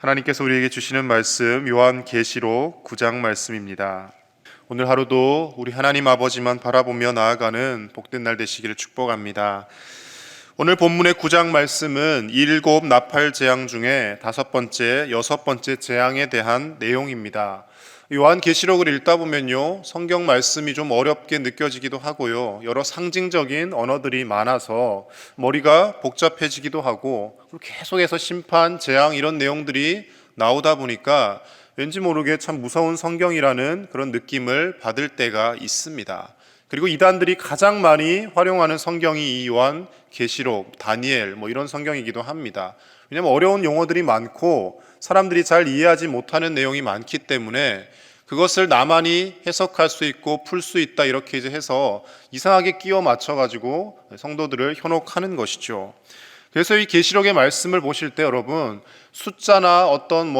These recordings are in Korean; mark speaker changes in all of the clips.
Speaker 1: 하나님께서 우리에게 주시는 말씀 요한계시록 9장 말씀입니다. 오늘 하루도 우리 하나님 아버지만 바라보며 나아가는 복된 날 되시기를 축복합니다. 오늘 본문의 9장 말씀은 7 나팔 재앙 중에 5번째, 6번째 재앙에 대한 내용입니다. 요한계시록을 읽다 보면요, 성경 말씀이 좀 어렵게 느껴지기도 하고요, 여러 상징적인 언어들이 많아서 머리가 복잡해지기도 하고, 그리고 계속해서 심판, 재앙 이런 내용들이 나오다 보니까 왠지 모르게 참 무서운 성경이라는 그런 느낌을 받을 때가 있습니다. 그리고 이단들이 가장 많이 활용하는 성경이 이 요한계시록, 다니엘 이런 성경이기도 합니다. 왜냐하면 어려운 용어들이 많고 사람들이 잘 이해하지 못하는 내용이 많기 때문에 그것을 나만이 해석할 수 있고 풀 수 있다 이렇게 이제 해서 이상하게 끼워 맞춰가지고 성도들을 현혹하는 것이죠. 그래서 이 계시록의 말씀을 보실 때 여러분, 숫자나 어떤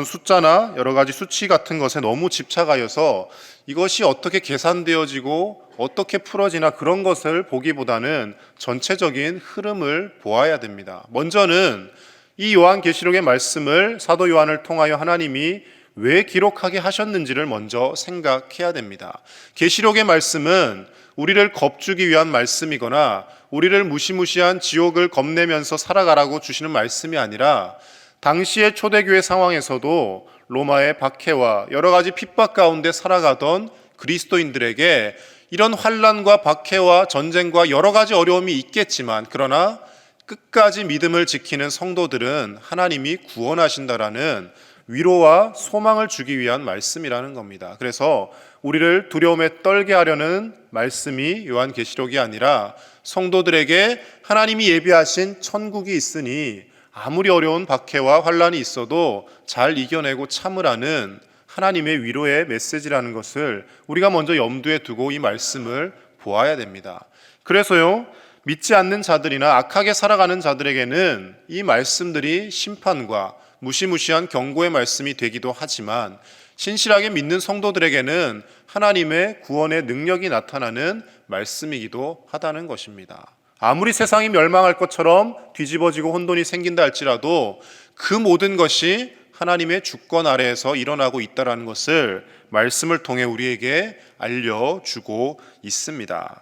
Speaker 1: 숫자나 여러 가지 수치 같은 것에 너무 집착하여서 이것이 어떻게 계산되어지고 어떻게 풀어지나 그런 것을 보기보다는 전체적인 흐름을 보아야 됩니다. 먼저는 이 요한계시록의 말씀을 사도 요한을 통하여 하나님이 왜 기록하게 하셨는지를 먼저 생각해야 됩니다. 계시록의 말씀은 우리를 겁주기 위한 말씀이거나 우리를 무시무시한 지옥을 겁내면서 살아가라고 주시는 말씀이 아니라 당시의 초대교회 상황에서도 로마의 박해와 여러 가지 핍박 가운데 살아가던 그리스도인들에게 이런 환난과 박해와 전쟁과 여러 가지 어려움이 있겠지만, 그러나 끝까지 믿음을 지키는 성도들은 하나님이 구원하신다라는 위로와 소망을 주기 위한 말씀이라는 겁니다. 그래서 우리를 두려움에 떨게 하려는 말씀이 요한계시록이 아니라 성도들에게 하나님이 예비하신 천국이 있으니 아무리 어려운 박해와 환난이 있어도 잘 이겨내고 참으라는 하나님의 위로의 메시지라는 것을 우리가 먼저 염두에 두고 이 말씀을 보아야 됩니다. 그래서요, 믿지 않는 자들이나 악하게 살아가는 자들에게는 이 말씀들이 심판과 무시무시한 경고의 말씀이 되기도 하지만, 신실하게 믿는 성도들에게는 하나님의 구원의 능력이 나타나는 말씀이기도 하다는 것입니다. 아무리 세상이 멸망할 것처럼 뒤집어지고 혼돈이 생긴다 할지라도 그 모든 것이 하나님의 주권 아래에서 일어나고 있다는 것을 말씀을 통해 우리에게 알려주고 있습니다.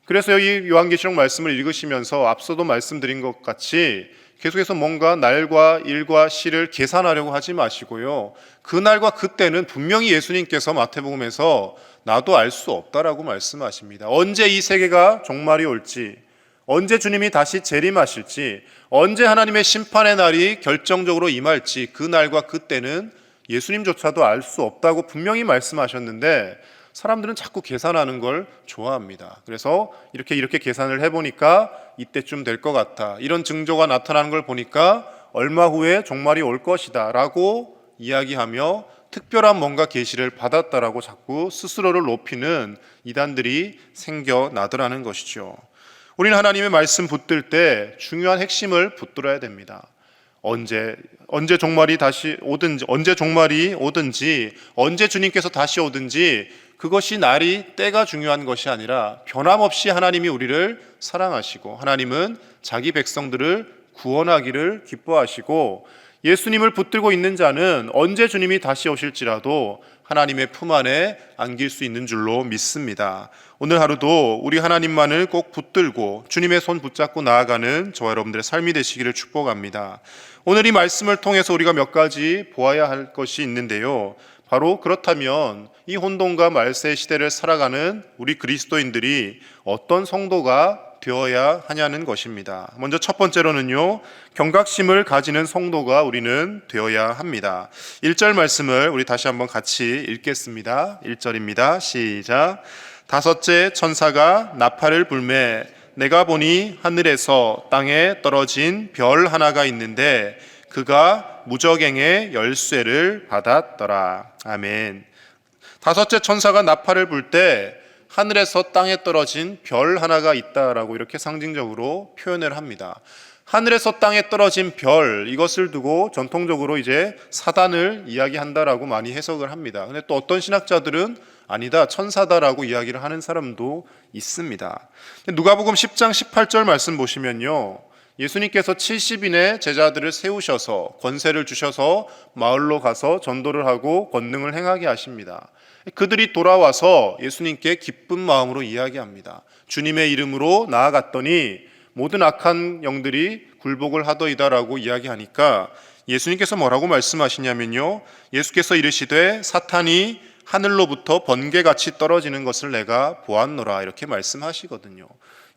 Speaker 1: 그래서 이 요한계시록 말씀을 읽으시면서 앞서도 말씀드린 것 같이 계속해서 뭔가 날과 일과 시를 계산하려고 하지 마시고요, 그날과 그때는 분명히 예수님께서 마태복음에서 나도 알 수 없다라고 말씀하십니다. 언제 이 세계가 종말이 올지, 언제 주님이 다시 재림하실지, 언제 하나님의 심판의 날이 결정적으로 임할지, 그 날과 그때는 예수님조차도 알 수 없다고 분명히 말씀하셨는데, 사람들은 자꾸 계산하는 걸 좋아합니다. 그래서 이렇게 계산을 해보니까 이때쯤 될 것 같아, 이런 징조가 나타나는 걸 보니까 얼마 후에 종말이 올 것이다 라고 이야기하며 특별한 뭔가 계시를 받았다라고 자꾸 스스로를 높이는 이단들이 생겨나더라는 것이죠. 우리는 하나님의 말씀 붙들 때 중요한 핵심을 붙들어야 됩니다. 언제 종말이 오든지 언제 주님께서 다시 오든지 그것이 날이 때가 중요한 것이 아니라 변함없이 하나님이 우리를 사랑하시고 하나님은 자기 백성들을 구원하기를 기뻐하시고, 예수님을 붙들고 있는 자는 언제 주님이 다시 오실지라도 하나님의 품 안에 안길 수 있는 줄로 믿습니다. 오늘 하루도 우리 하나님만을 꼭 붙들고 주님의 손 붙잡고 나아가는 저와 여러분들의 삶이 되시기를 축복합니다. 오늘 이 말씀을 통해서 우리가 몇 가지 보아야 할 것이 있는데요, 바로 그렇다면 이 혼돈과 말세 시대를 살아가는 우리 그리스도인들이 어떤 성도가 되어야 하냐는 것입니다. 먼저 첫 번째로는요, 경각심을 가지는 성도가 우리는 되어야 합니다. 1절 말씀을 우리 다시 한번 같이 읽겠습니다. 1절입니다. 시작. 다섯째 천사가 나팔을 불매 내가 보니 하늘에서 땅에 떨어진 별 하나가 있는데 그가 무저갱의 열쇠를 받았더라. 아멘. 다섯째 천사가 나팔을 불 때 하늘에서 땅에 떨어진 별 하나가 있다라고 이렇게 상징적으로 표현을 합니다. 하늘에서 땅에 떨어진 별, 이것을 두고 전통적으로 이제 사단을 이야기한다라고 많이 해석을 합니다. 근데 또 어떤 신학자들은 아니다, 천사다라고 이야기를 하는 사람도 있습니다. 누가복음 10장 18절 말씀 보시면요, 예수님께서 70인의 제자들을 세우셔서 권세를 주셔서 마을로 가서 전도를 하고 권능을 행하게 하십니다. 그들이 돌아와서 예수님께 기쁜 마음으로 이야기합니다. 주님의 이름으로 나아갔더니 모든 악한 영들이 굴복을 하더이다라고 이야기하니까 예수님께서 뭐라고 말씀하시냐면요, 예수께서 이르시되 사탄이 하늘로부터 번개같이 떨어지는 것을 내가 보았노라, 이렇게 말씀하시거든요.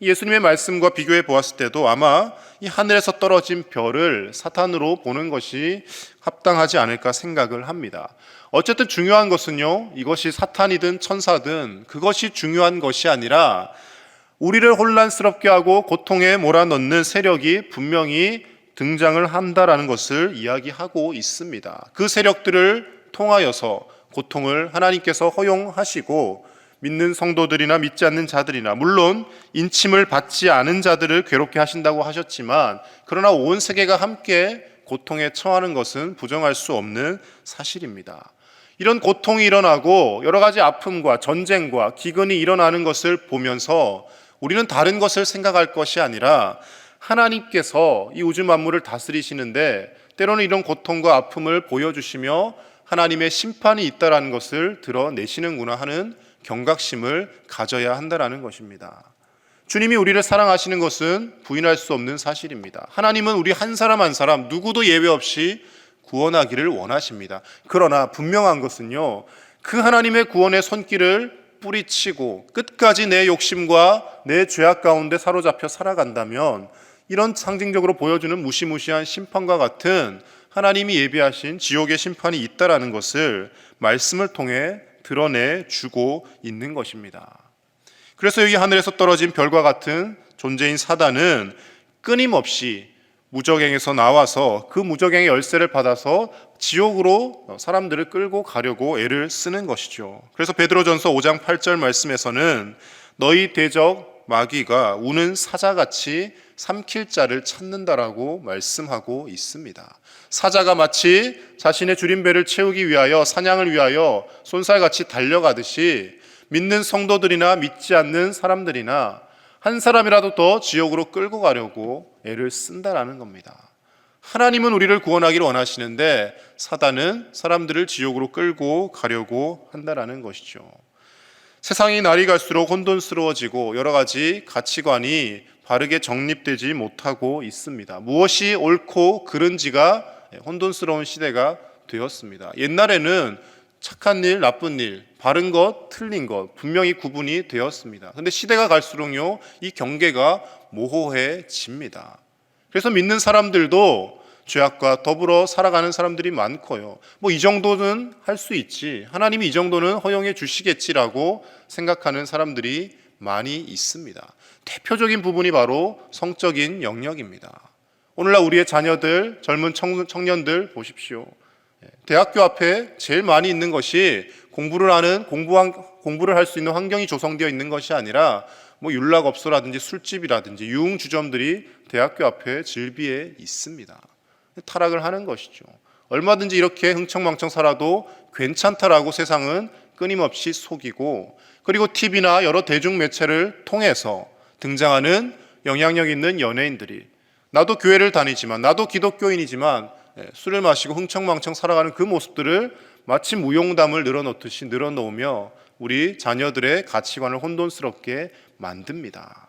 Speaker 1: 예수님의 말씀과 비교해 보았을 때도 아마 이 하늘에서 떨어진 별을 사탄으로 보는 것이 합당하지 않을까 생각을 합니다. 어쨌든 중요한 것은요, 이것이 사탄이든 천사든 그것이 중요한 것이 아니라 우리를 혼란스럽게 하고 고통에 몰아넣는 세력이 분명히 등장을 한다라는 것을 이야기하고 있습니다. 그 세력들을 통하여서 고통을 하나님께서 허용하시고 믿는 성도들이나 믿지 않는 자들이나, 물론 인침을 받지 않은 자들을 괴롭게 하신다고 하셨지만, 그러나 온 세계가 함께 고통에 처하는 것은 부정할 수 없는 사실입니다. 이런 고통이 일어나고 여러 가지 아픔과 전쟁과 기근이 일어나는 것을 보면서 우리는 다른 것을 생각할 것이 아니라 하나님께서 이 우주 만물을 다스리시는데 때로는 이런 고통과 아픔을 보여주시며 하나님의 심판이 있다라는 것을 드러내시는구나 하는 경각심을 가져야 한다라는 것입니다. 주님이 우리를 사랑하시는 것은 부인할 수 없는 사실입니다. 하나님은 우리 한 사람 한 사람 누구도 예외 없이 구원하기를 원하십니다. 그러나 분명한 것은요, 그 하나님의 구원의 손길을 뿌리치고 끝까지 내 욕심과 내 죄악 가운데 사로잡혀 살아간다면 이런 상징적으로 보여주는 무시무시한 심판과 같은 하나님이 예비하신 지옥의 심판이 있다라는 것을 말씀을 통해 드러내 주고 있는 것입니다. 그래서 여기 하늘에서 떨어진 별과 같은 존재인 사단은 끊임없이 무저갱에서 나와서 그 무저갱의 열쇠를 받아서 지옥으로 사람들을 끌고 가려고 애를 쓰는 것이죠. 그래서 베드로전서 5장 8절 말씀에서는 너희 대적 마귀가 우는 사자같이 삼킬 자를 찾는다라고 말씀하고 있습니다. 사자가 마치 자신의 줄인 배를 채우기 위하여 사냥을 위하여 쏜살같이 달려가듯이 믿는 성도들이나 믿지 않는 사람들이나 한 사람이라도 더 지옥으로 끌고 가려고 애를 쓴다라는 겁니다. 하나님은 우리를 구원하기를 원하시는데 사단은 사람들을 지옥으로 끌고 가려고 한다라는 것이죠. 세상이 날이 갈수록 혼돈스러워지고 여러 가지 가치관이 바르게 정립되지 못하고 있습니다. 무엇이 옳고 그른지가 혼돈스러운 시대가 되었습니다. 옛날에는 착한 일, 나쁜 일, 바른 것, 틀린 것 분명히 구분이 되었습니다. 그런데 시대가 갈수록요, 이 경계가 모호해집니다. 그래서 믿는 사람들도 죄악과 더불어 살아가는 사람들이 많고요. 이 정도는 할 수 있지, 하나님이 이 정도는 허용해 주시겠지라고 생각하는 사람들이 많이 있습니다. 대표적인 부분이 바로 성적인 영역입니다. 오늘날 우리의 자녀들, 젊은 청년들 보십시오. 대학교 앞에 제일 많이 있는 것이 공부를 할 수 있는 환경이 조성되어 있는 것이 아니라 윤락업소라든지 술집이라든지 유흥주점들이 대학교 앞에 즐비해 있습니다. 타락을 하는 것이죠. 얼마든지 이렇게 흥청망청 살아도 괜찮다라고 세상은 끊임없이 속이고, 그리고 TV나 여러 대중매체를 통해서 등장하는 영향력 있는 연예인들이 나도 교회를 다니지만 나도 기독교인이지만 술을 마시고 흥청망청 살아가는 그 모습들을 마치 무용담을 늘어놓듯이 늘어놓으며 우리 자녀들의 가치관을 혼돈스럽게 만듭니다.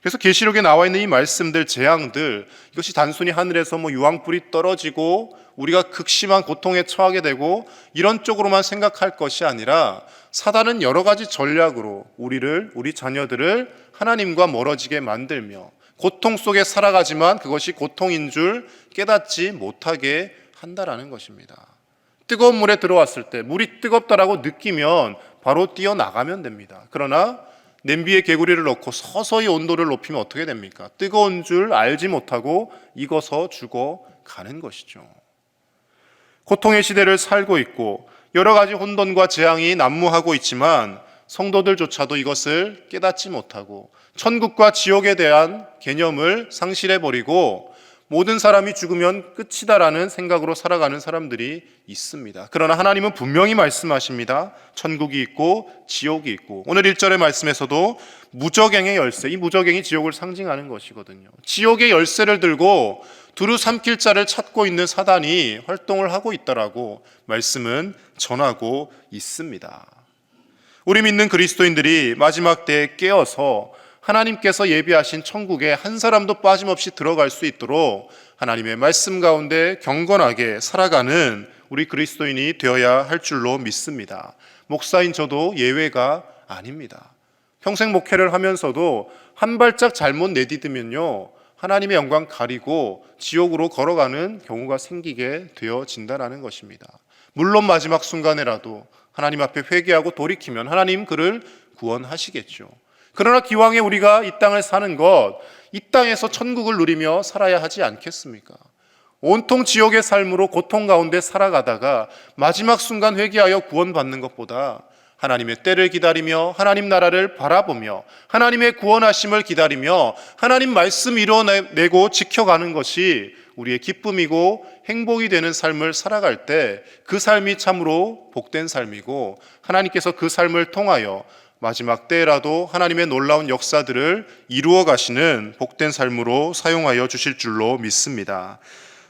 Speaker 1: 그래서 계시록에 나와 있는 이 말씀들, 재앙들, 이것이 단순히 하늘에서 유황불이 떨어지고 우리가 극심한 고통에 처하게 되고 이런 쪽으로만 생각할 것이 아니라 사단은 여러 가지 전략으로 우리 자녀들을 하나님과 멀어지게 만들며 고통 속에 살아가지만 그것이 고통인 줄 깨닫지 못하게 한다라는 것입니다. 뜨거운 물에 들어왔을 때 물이 뜨겁다라고 느끼면 바로 뛰어나가면 됩니다. 그러나 냄비에 개구리를 넣고 서서히 온도를 높이면 어떻게 됩니까? 뜨거운 줄 알지 못하고 익어서 죽어가는 것이죠. 고통의 시대를 살고 있고 여러 가지 혼돈과 재앙이 난무하고 있지만 성도들조차도 이것을 깨닫지 못하고 천국과 지옥에 대한 개념을 상실해버리고 모든 사람이 죽으면 끝이다라는 생각으로 살아가는 사람들이 있습니다. 그러나 하나님은 분명히 말씀하십니다. 천국이 있고 지옥이 있고, 오늘 1절의 말씀에서도 무저갱의 열쇠, 이 무저갱이 지옥을 상징하는 것이거든요. 지옥의 열쇠를 들고 두루 삼킬 자를 찾고 있는 사단이 활동을 하고 있다라고 말씀은 전하고 있습니다. 우리 믿는 그리스도인들이 마지막 때에 깨어서 하나님께서 예비하신 천국에 한 사람도 빠짐없이 들어갈 수 있도록 하나님의 말씀 가운데 경건하게 살아가는 우리 그리스도인이 되어야 할 줄로 믿습니다. 목사인 저도 예외가 아닙니다. 평생 목회를 하면서도 한 발짝 잘못 내디디면요, 하나님의 영광 가리고 지옥으로 걸어가는 경우가 생기게 되어진다는 것입니다. 물론 마지막 순간에라도 하나님 앞에 회개하고 돌이키면 하나님 그를 구원하시겠죠. 그러나 기왕에 우리가 이 땅을 사는 것, 이 땅에서 천국을 누리며 살아야 하지 않겠습니까? 온통 지옥의 삶으로 고통 가운데 살아가다가 마지막 순간 회개하여 구원받는 것보다 하나님의 때를 기다리며 하나님 나라를 바라보며 하나님의 구원하심을 기다리며 하나님 말씀 이뤄내고 지켜가는 것이 우리의 기쁨이고 행복이 되는 삶을 살아갈 때 그 삶이 참으로 복된 삶이고, 하나님께서 그 삶을 통하여 마지막 때라도 하나님의 놀라운 역사들을 이루어 가시는 복된 삶으로 사용하여 주실 줄로 믿습니다.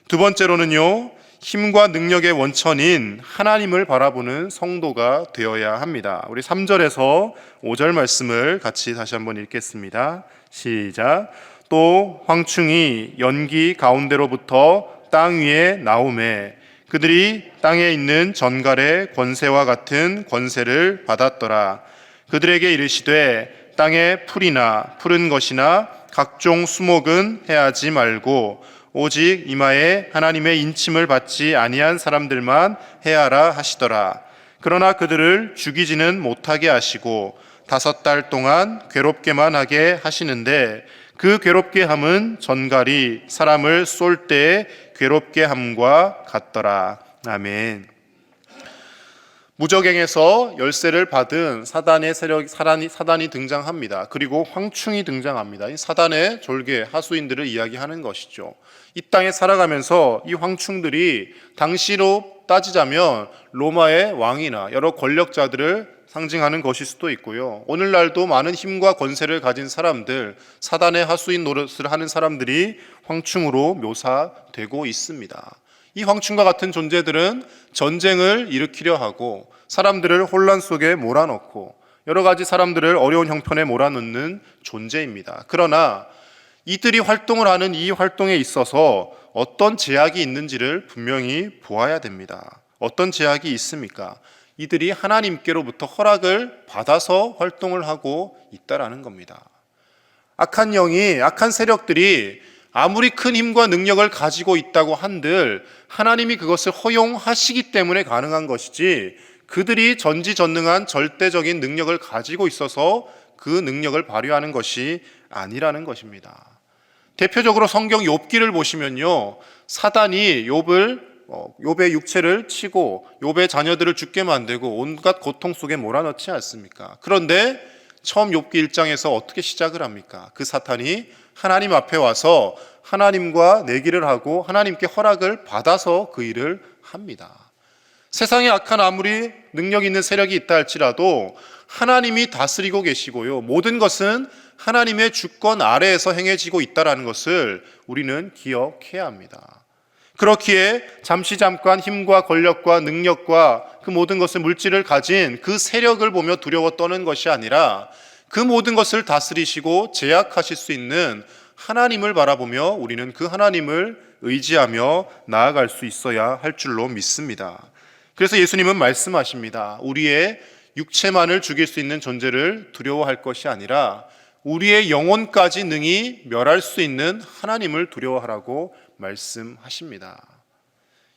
Speaker 1: 두 번째로는요, 힘과 능력의 원천인 하나님을 바라보는 성도가 되어야 합니다. 우리 3절에서 5절 말씀을 같이 다시 한번 읽겠습니다. 시작. 또 황충이 연기 가운데로부터 땅 위에 나오매 그들이 땅에 있는 전갈의 권세와 같은 권세를 받았더라. 그들에게 이르시되 땅의 풀이나 푸른 것이나 각종 수목은 해하지 말고 오직 이마에 하나님의 인침을 받지 아니한 사람들만 해하라 하시더라. 그러나 그들을 죽이지는 못하게 하시고 5달 동안 괴롭게만 하게 하시는데 그 괴롭게 함은 전갈이 사람을 쏠 때에 괴롭게 함과 같더라. 아멘. 무저갱에서 열쇠를 받은 사단의 세력, 사단이 등장합니다. 그리고 황충이 등장합니다. 이 사단의 졸개 하수인들을 이야기하는 것이죠. 이 땅에 살아가면서 이 황충들이 당시로 따지자면 로마의 왕이나 여러 권력자들을 상징하는 것일 수도 있고요. 오늘날도 많은 힘과 권세를 가진 사람들, 사단의 하수인 노릇을 하는 사람들이 황충으로 묘사되고 있습니다. 이 황충과 같은 존재들은 전쟁을 일으키려 하고 사람들을 혼란 속에 몰아넣고 여러 가지 사람들을 어려운 형편에 몰아넣는 존재입니다. 그러나 이들이 활동을 하는 이 활동에 있어서 어떤 제약이 있는지를 분명히 보아야 됩니다. 어떤 제약이 있습니까? 이들이 하나님께로부터 허락을 받아서 활동을 하고 있다라는 겁니다. 악한 영이, 악한 세력들이 아무리 큰 힘과 능력을 가지고 있다고 한들 하나님이 그것을 허용하시기 때문에 가능한 것이지, 그들이 전지전능한 절대적인 능력을 가지고 있어서 그 능력을 발휘하는 것이 아니라는 것입니다. 대표적으로 성경 욥기를 보시면요, 사단이 욥의 육체를 치고 욥의 자녀들을 죽게 만들고 온갖 고통 속에 몰아넣지 않습니까? 그런데 처음 욥기 1장에서 어떻게 시작을 합니까? 그 사탄이 하나님 앞에 와서 하나님과 내기를 하고 하나님께 허락을 받아서 그 일을 합니다. 세상에 악한 아무리 능력 있는 세력이 있다 할지라도 하나님이 다스리고 계시고요, 모든 것은 하나님의 주권 아래에서 행해지고 있다는 것을 우리는 기억해야 합니다. 그렇기에 잠깐 힘과 권력과 능력과 그 모든 것을, 물질을 가진 그 세력을 보며 두려워 떠는 것이 아니라 그 모든 것을 다스리시고 제약하실 수 있는 하나님을 바라보며 우리는 그 하나님을 의지하며 나아갈 수 있어야 할 줄로 믿습니다. 그래서 예수님은 말씀하십니다. 우리의 육체만을 죽일 수 있는 존재를 두려워할 것이 아니라 우리의 영혼까지 능히 멸할 수 있는 하나님을 두려워하라고 말씀하십니다.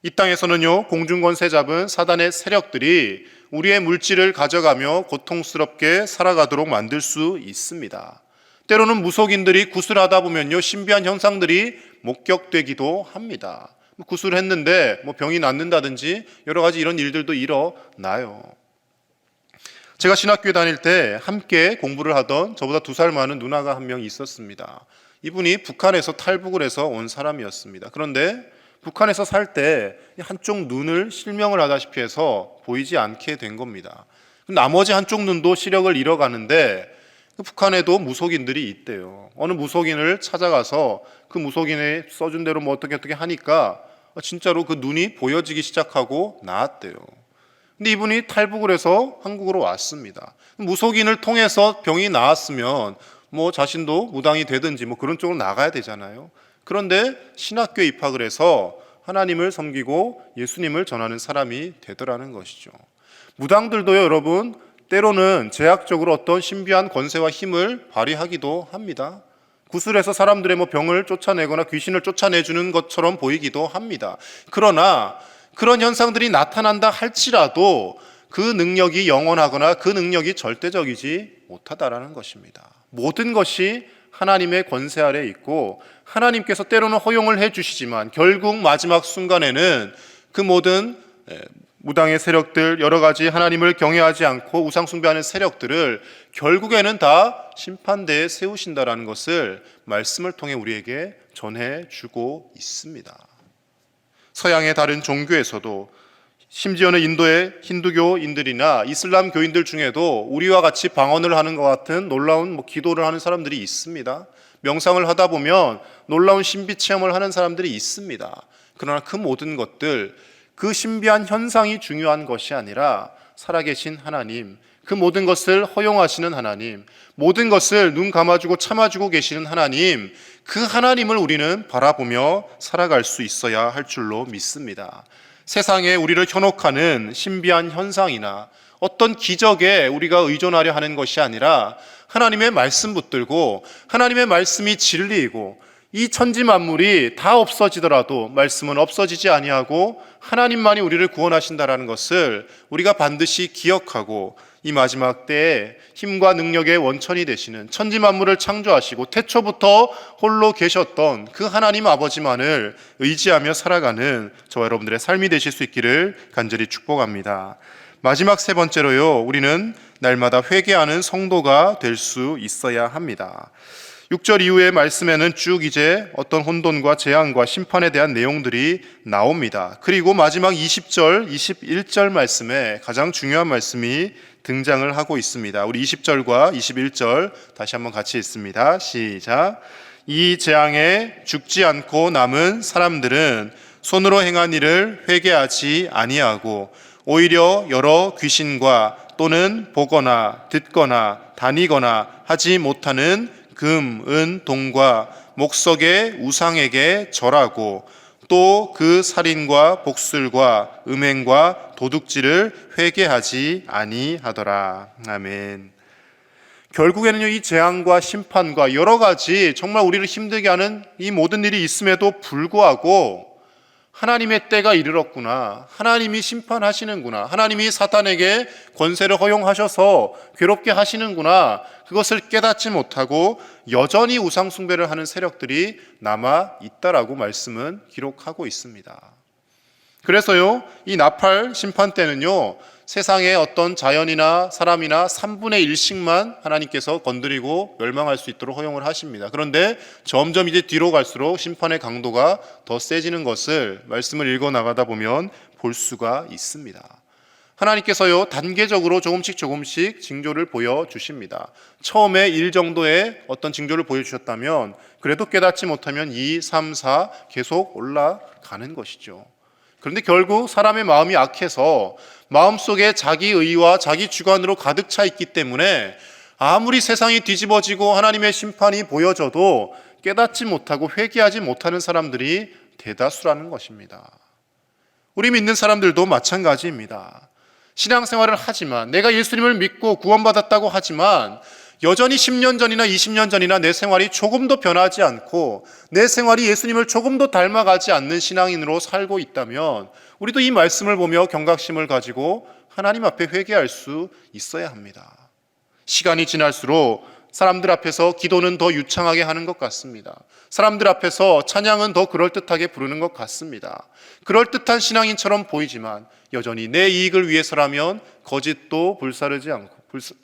Speaker 1: 이 땅에서는요, 공중권세 잡은 사단의 세력들이 우리의 물질을 가져가며 고통스럽게 살아가도록 만들 수 있습니다. 때로는 무속인들이 구슬하다 보면요, 신비한 현상들이 목격되기도 합니다. 구슬을 했는데 병이 낫는다든지 여러 가지 이런 일들도 일어나요. 제가 신학교에 다닐 때 함께 공부를 하던 저보다 2살 많은 누나가 한 명 있었습니다. 이분이 북한에서 탈북을 해서 온 사람이었습니다. 그런데 북한에서 살 때 한쪽 눈을 실명을 하다시피 해서 보이지 않게 된 겁니다. 나머지 한쪽 눈도 시력을 잃어가는데 북한에도 무속인들이 있대요. 어느 무속인을 찾아가서 그 무속인이 써준 대로 뭐 어떻게 하니까 진짜로 그 눈이 보여지기 시작하고 나았대요. 근데 이분이 탈북을 해서 한국으로 왔습니다. 무속인을 통해서 병이 나았으면 뭐 자신도 무당이 되든지 뭐 그런 쪽으로 나가야 되잖아요. 그런데 신학교에 입학을 해서 하나님을 섬기고 예수님을 전하는 사람이 되더라는 것이죠. 무당들도요, 여러분, 때로는 제약적으로 어떤 신비한 권세와 힘을 발휘하기도 합니다. 구슬해서 사람들의 뭐 병을 쫓아내거나 귀신을 쫓아내주는 것처럼 보이기도 합니다. 그러나 그런 현상들이 나타난다 할지라도 그 능력이 영원하거나 그 능력이 절대적이지 못하다라는 것입니다. 모든 것이 하나님의 권세 아래 있고 하나님께서 때로는 허용을 해주시지만 결국 마지막 순간에는 그 모든 무당의 세력들, 여러 가지 하나님을 경외하지 않고 우상 숭배하는 세력들을 결국에는 다 심판대에 세우신다라는 것을 말씀을 통해 우리에게 전해주고 있습니다. 서양의 다른 종교에서도 심지어는 인도의 힌두교인들이나 이슬람 교인들 중에도 우리와 같이 방언을 하는 것 같은 놀라운 기도를 하는 사람들이 있습니다. 명상을 하다 보면 놀라운 신비 체험을 하는 사람들이 있습니다. 그러나 그 모든 것들, 그 신비한 현상이 중요한 것이 아니라 살아계신 하나님, 그 모든 것을 허용하시는 하나님, 모든 것을 눈 감아주고 참아주고 계시는 하나님, 그 하나님을 우리는 바라보며 살아갈 수 있어야 할 줄로 믿습니다. 세상에 우리를 현혹하는 신비한 현상이나 어떤 기적에 우리가 의존하려 하는 것이 아니라 하나님의 말씀 붙들고 하나님의 말씀이 진리이고 이 천지 만물이 다 없어지더라도 말씀은 없어지지 아니하고 하나님만이 우리를 구원하신다라는 것을 우리가 반드시 기억하고 이 마지막 때에 힘과 능력의 원천이 되시는 천지 만물을 창조하시고 태초부터 홀로 계셨던 그 하나님 아버지만을 의지하며 살아가는 저와 여러분들의 삶이 되실 수 있기를 간절히 축복합니다. 마지막 세 번째로요, 우리는 날마다 회개하는 성도가 될 수 있어야 합니다. 6절 이후의 말씀에는 쭉 이제 어떤 혼돈과 재앙과 심판에 대한 내용들이 나옵니다. 그리고 마지막 20절, 21절 말씀에 가장 중요한 말씀이 등장을 하고 있습니다. 우리 20절과 21절 다시 한번 같이 읽습니다. 시작. 이 재앙에 죽지 않고 남은 사람들은 손으로 행한 일을 회개하지 아니하고 오히려 여러 귀신과 또는 보거나 듣거나 다니거나 하지 못하는 금, 은, 동과 목석의 우상에게 절하고 또 그 살인과 복술과 음행과 도둑질을 회개하지 아니하더라. 아멘. 결국에는요, 이 재앙과 심판과 여러 가지 정말 우리를 힘들게 하는 이 모든 일이 있음에도 불구하고 하나님의 때가 이르렀구나, 하나님이 심판하시는구나, 하나님이 사탄에게 권세를 허용하셔서 괴롭게 하시는구나, 그것을 깨닫지 못하고 여전히 우상 숭배를 하는 세력들이 남아 있다라고 말씀은 기록하고 있습니다. 그래서요, 이 나팔 심판 때는요, 세상의 어떤 자연이나 사람이나 3분의 1씩만 하나님께서 건드리고 멸망할 수 있도록 허용을 하십니다. 그런데 점점 이제 뒤로 갈수록 심판의 강도가 더 세지는 것을 말씀을 읽어 나가다 보면 볼 수가 있습니다. 하나님께서요, 단계적으로 조금씩 징조를 보여주십니다. 처음에 1 정도의 어떤 징조를 보여주셨다면 그래도 깨닫지 못하면 2, 3, 4 계속 올라가는 것이죠. 그런데 결국 사람의 마음이 악해서 마음속에 자기 의와 자기 주관으로 가득 차 있기 때문에 아무리 세상이 뒤집어지고 하나님의 심판이 보여져도 깨닫지 못하고 회개하지 못하는 사람들이 대다수라는 것입니다. 우리 믿는 사람들도 마찬가지입니다. 신앙생활을 하지만, 내가 예수님을 믿고 구원받았다고 하지만 여전히 10년 전이나 20년 전이나 내 생활이 조금도 변하지 않고 내 생활이 예수님을 조금도 닮아가지 않는 신앙인으로 살고 있다면 우리도 이 말씀을 보며 경각심을 가지고 하나님 앞에 회개할 수 있어야 합니다. 시간이 지날수록 사람들 앞에서 기도는 더 유창하게 하는 것 같습니다. 사람들 앞에서 찬양은 더 그럴듯하게 부르는 것 같습니다. 그럴듯한 신앙인처럼 보이지만 여전히 내 이익을 위해서라면 거짓도 불사르지 않고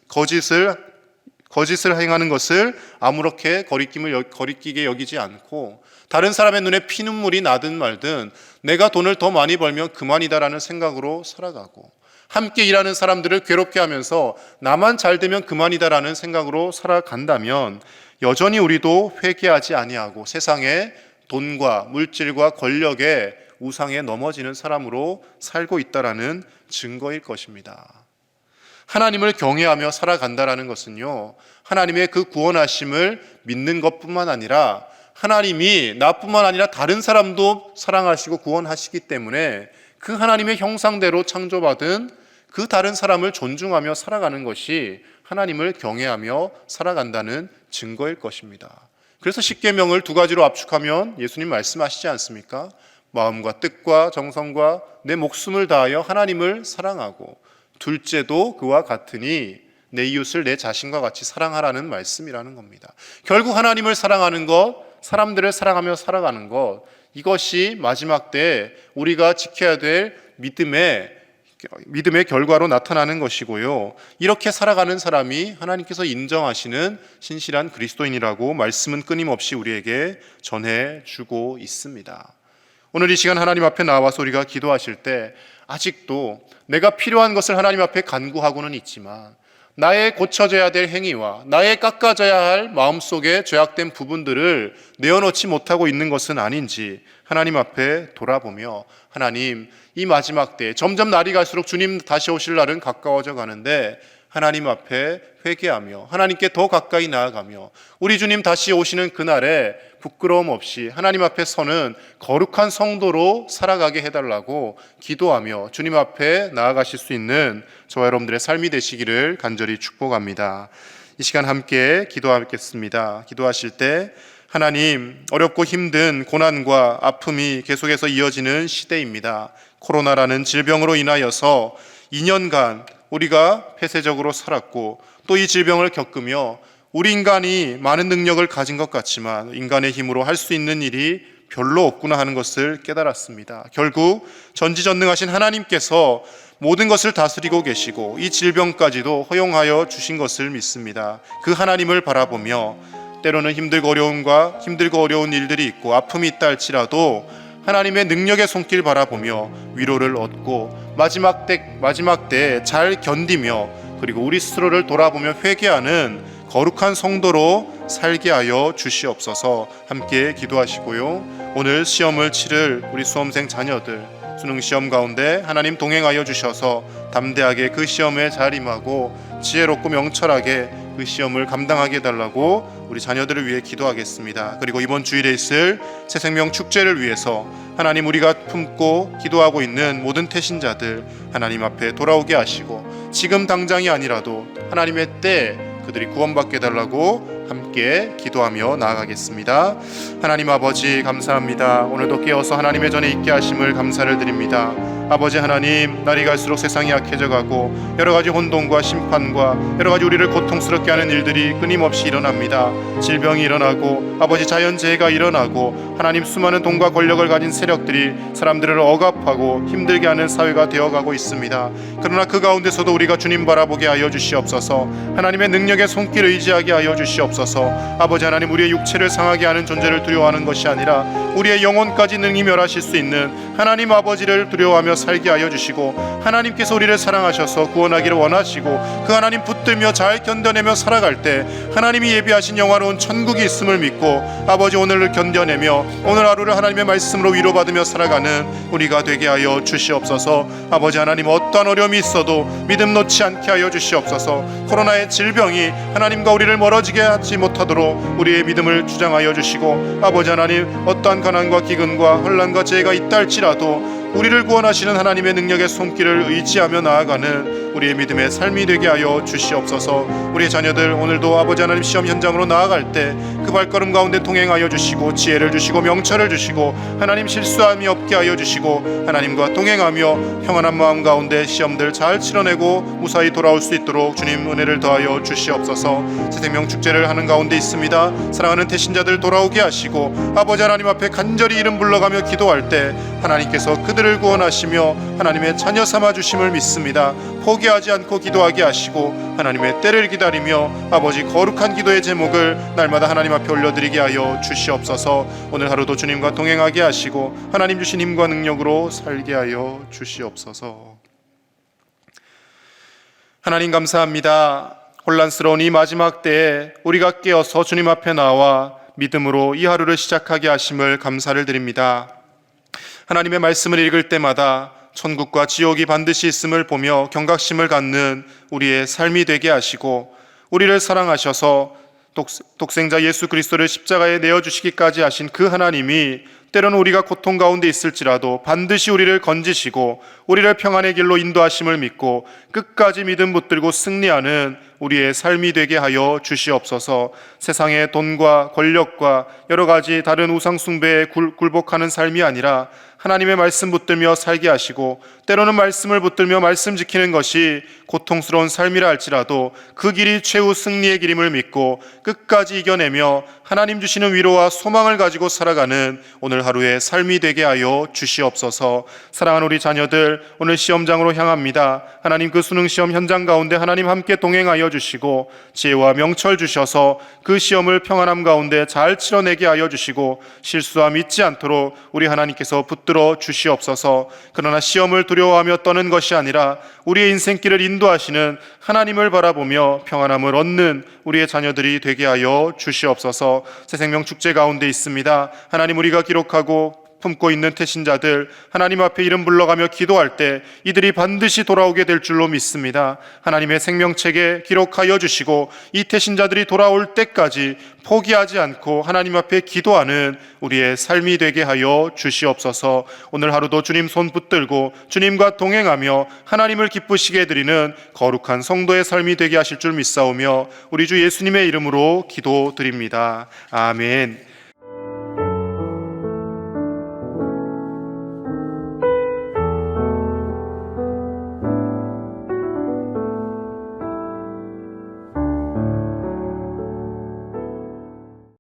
Speaker 1: 거짓을 행하는 것을 아무렇게 거리끼게 여기지 않고, 다른 사람의 눈에 피눈물이 나든 말든 내가 돈을 더 많이 벌면 그만이다라는 생각으로 살아가고, 함께 일하는 사람들을 괴롭게 하면서 나만 잘 되면 그만이다라는 생각으로 살아간다면 여전히 우리도 회개하지 아니하고 세상의 돈과 물질과 권력의 우상에 넘어지는 사람으로 살고 있다라는 증거일 것입니다. 하나님을 경외하며 살아간다라는 것은요, 하나님의 그 구원하심을 믿는 것뿐만 아니라 하나님이 나뿐만 아니라 다른 사람도 사랑하시고 구원하시기 때문에 그 하나님의 형상대로 창조받은 그 다른 사람을 존중하며 살아가는 것이 하나님을 경외하며 살아간다는 증거일 것입니다. 그래서 십계명을 두 가지로 압축하면 예수님 말씀하시지 않습니까? 마음과 뜻과 정성과 내 목숨을 다하여 하나님을 사랑하고 둘째도 그와 같으니 내 이웃을 내 자신과 같이 사랑하라는 말씀이라는 겁니다. 결국 하나님을 사랑하는 것, 사람들을 사랑하며 살아가는 것, 이것이 마지막 때에 우리가 지켜야 될 믿음의 결과로 나타나는 것이고요. 이렇게 살아가는 사람이 하나님께서 인정하시는 신실한 그리스도인이라고 말씀은 끊임없이 우리에게 전해주고 있습니다. 오늘 이 시간 하나님 앞에 나와서 우리가 기도하실 때 아직도 내가 필요한 것을 하나님 앞에 간구하고는 있지만 나의 고쳐져야 될 행위와 나의 깎아져야 할 마음속에 죄악된 부분들을 내어놓지 못하고 있는 것은 아닌지 하나님 앞에 돌아보며, 하나님, 이 마지막 때 점점 날이 갈수록 주님 다시 오실 날은 가까워져 가는데 하나님 앞에 회개하며 하나님께 더 가까이 나아가며 우리 주님 다시 오시는 그날에 부끄러움 없이 하나님 앞에 서는 거룩한 성도로 살아가게 해달라고 기도하며 주님 앞에 나아가실 수 있는 저와 여러분들의 삶이 되시기를 간절히 축복합니다. 이 시간 함께 기도하겠습니다. 기도하실 때 하나님, 어렵고 힘든 고난과 아픔이 계속해서 이어지는 시대입니다. 코로나라는 질병으로 인하여서 2년간 우리가 폐쇄적으로 살았고 또 이 질병을 겪으며 우리 인간이 많은 능력을 가진 것 같지만 인간의 힘으로 할 수 있는 일이 별로 없구나 하는 것을 깨달았습니다. 결국 전지전능하신 하나님께서 모든 것을 다스리고 계시고 이 질병까지도 허용하여 주신 것을 믿습니다. 그 하나님을 바라보며 때로는 힘들고 어려운 일들이 있고 아픔이 있다 할지라도 하나님의 능력의 손길 바라보며 위로를 얻고 마지막 때 잘 견디며 그리고 우리 스스로를 돌아보며 회개하는 거룩한 성도로 살게 하여 주시옵소서. 함께 기도하시고요. 오늘 시험을 치를 우리 수험생 자녀들 수능 시험 가운데 하나님 동행하여 주셔서 담대하게 그 시험에 잘 임하고 지혜롭고 명철하게 그 시험을 감당하게 해달라고 우리 자녀들을 위해 기도하겠습니다. 그리고 이번 주일에 있을 새생명 축제를 위해서 하나님, 우리가 품고 기도하고 있는 모든 태신자들 하나님 앞에 돌아오게 하시고 지금 당장이 아니라도 하나님의 때 그들이 구원받게 해달라고 함께 기도하며 나아가겠습니다. 하나님 아버지, 감사합니다. 오늘도 깨어서 하나님의 전에 있게 하심을 감사를 드립니다. 아버지 하나님, 날이 갈수록 세상이 약해져 가고 여러 가지 혼돈과 심판과 여러 가지 우리를 고통스럽게 하는 일들이 끊임없이 일어납니다. 질병이 일어나고 아버지 자연재해가 일어나고 하나님, 수많은 돈과 권력을 가진 세력들이 사람들을 억압하고 힘들게 하는 사회가 되어가고 있습니다. 그러나 그 가운데서도 우리가 주님 바라보게 하여 주시옵소서. 하나님의 능력의 손길 의지하게 하여 주시옵소서. 아버지 하나님, 우리의 육체를 상하게 하는 존재를 두려워하는 것이 아니라 우리의 영혼까지 능히 멸하실 수 있는 하나님 아버지를 두려워하며 살게 하여 주시고, 하나님께서 우리를 사랑하셔서 구원하기를 원하시고 그 하나님 붙들며 잘 견뎌내며 살아갈 때 하나님이 예비하신 영화로운 천국이 있음을 믿고 아버지, 오늘을 견뎌내며 오늘 하루를 하나님의 말씀으로 위로받으며 살아가는 우리가 되게 하여 주시옵소서. 아버지 하나님, 어떠한 어려움이 있어도 믿음 놓지 않게 하여 주시옵소서. 코로나의 질병이 하나님과 우리를 멀어지게 하지 못하도록 우리의 믿음을 주장하여 주시고, 아버지 하나님, 어떠한 가난과 기근과 혼란과 재해가 있다 할지라도 우리를 구원하시는 하나님의 능력의 손길을 의지하며 나아가는 우리의 믿음의 삶이 되게 하여 주시옵소서. 우리의 자녀들 오늘도 아버지 하나님 시험 현장으로 나아갈 때 그 발걸음 가운데 동행하여 주시고 지혜를 주시고 명철을 주시고 하나님, 실수함이 없게 하여 주시고 하나님과 동행하며 평안한 마음 가운데 시험들 잘 치러내고 무사히 돌아올 수 있도록 주님 은혜를 더하여 주시옵소서. 새생명 축제를 하는 가운데 있습니다. 사랑하는 태신자들 돌아오게 하시고 아버지 하나님 앞에 간절히 이름 불러가며 기도할 때 하나님께서 그들을 구원하시며 하나님의 자녀 삼아 주심을 믿습니다. 포기하지 않고 기도하게 하시고 하나님의 때를 기다리며 아버지 거룩한 기도의 제목을 날마다 하나님 앞에 올려드리게 하여 주시옵소서. 오늘 하루도 주님과 동행하게 하시고 하나님 주신 힘과 능력으로 살게 하여 주시옵소서. 하나님 감사합니다. 혼란스러운 이 마지막 때에 우리가 깨어서 주님 앞에 나와 믿음으로 이 하루를 시작하게 하심을 감사를 드립니다. 하나님의 말씀을 읽을 때마다 천국과 지옥이 반드시 있음을 보며 경각심을 갖는 우리의 삶이 되게 하시고, 우리를 사랑하셔서 독생자 예수 그리스도를 십자가에 내어주시기까지 하신 그 하나님이 때로는 우리가 고통 가운데 있을지라도 반드시 우리를 건지시고 우리를 평안의 길로 인도하심을 믿고 끝까지 믿음 붙들고 승리하는 우리의 삶이 되게 하여 주시옵소서. 세상의 돈과 권력과 여러 가지 다른 우상 숭배에 굴복하는 삶이 아니라 하나님의 말씀 붙들며 살게 하시고, 때로는 말씀을 붙들며 말씀 지키는 것이 고통스러운 삶이라 할지라도 그 길이 최후 승리의 길임을 믿고 끝까지 이겨내며 하나님 주시는 위로와 소망을 가지고 살아가는 오늘 하루의 삶이 되게 하여 주시옵소서. 사랑하는 우리 자녀들, 오늘 시험장으로 향합니다. 하나님 그 수능 시험 현장 가운데 하나님 함께 동행하여 주시고 지혜와 명철 주셔서 그 시험을 평안함 가운데 잘 치러내게 하여 주시고 실수함 잊지 않도록 우리 하나님께서 붙들어 주시옵소서. 그러나 시험을 두려워하며 떠는 것이 아니라 우리의 인생길을 인도하시는 하나님을 바라보며 평안함을 얻는 우리의 자녀들이 되게 하여 주시옵소서. 새생명 축제 가운데 있습니다. 하나님, 우리가 기록하고 품고 있는 태신자들 하나님 앞에 이름 불러가며 기도할 때 이들이 반드시 돌아오게 될 줄로 믿습니다. 하나님의 생명책에 기록하여 주시고 이 태신자들이 돌아올 때까지 포기하지 않고 하나님 앞에 기도하는 우리의 삶이 되게 하여 주시옵소서. 오늘 하루도 주님 손 붙들고 주님과 동행하며 하나님을 기쁘시게 해드리는 거룩한 성도의 삶이 되게 하실 줄 믿사오며 우리 주 예수님의 이름으로 기도드립니다. 아멘.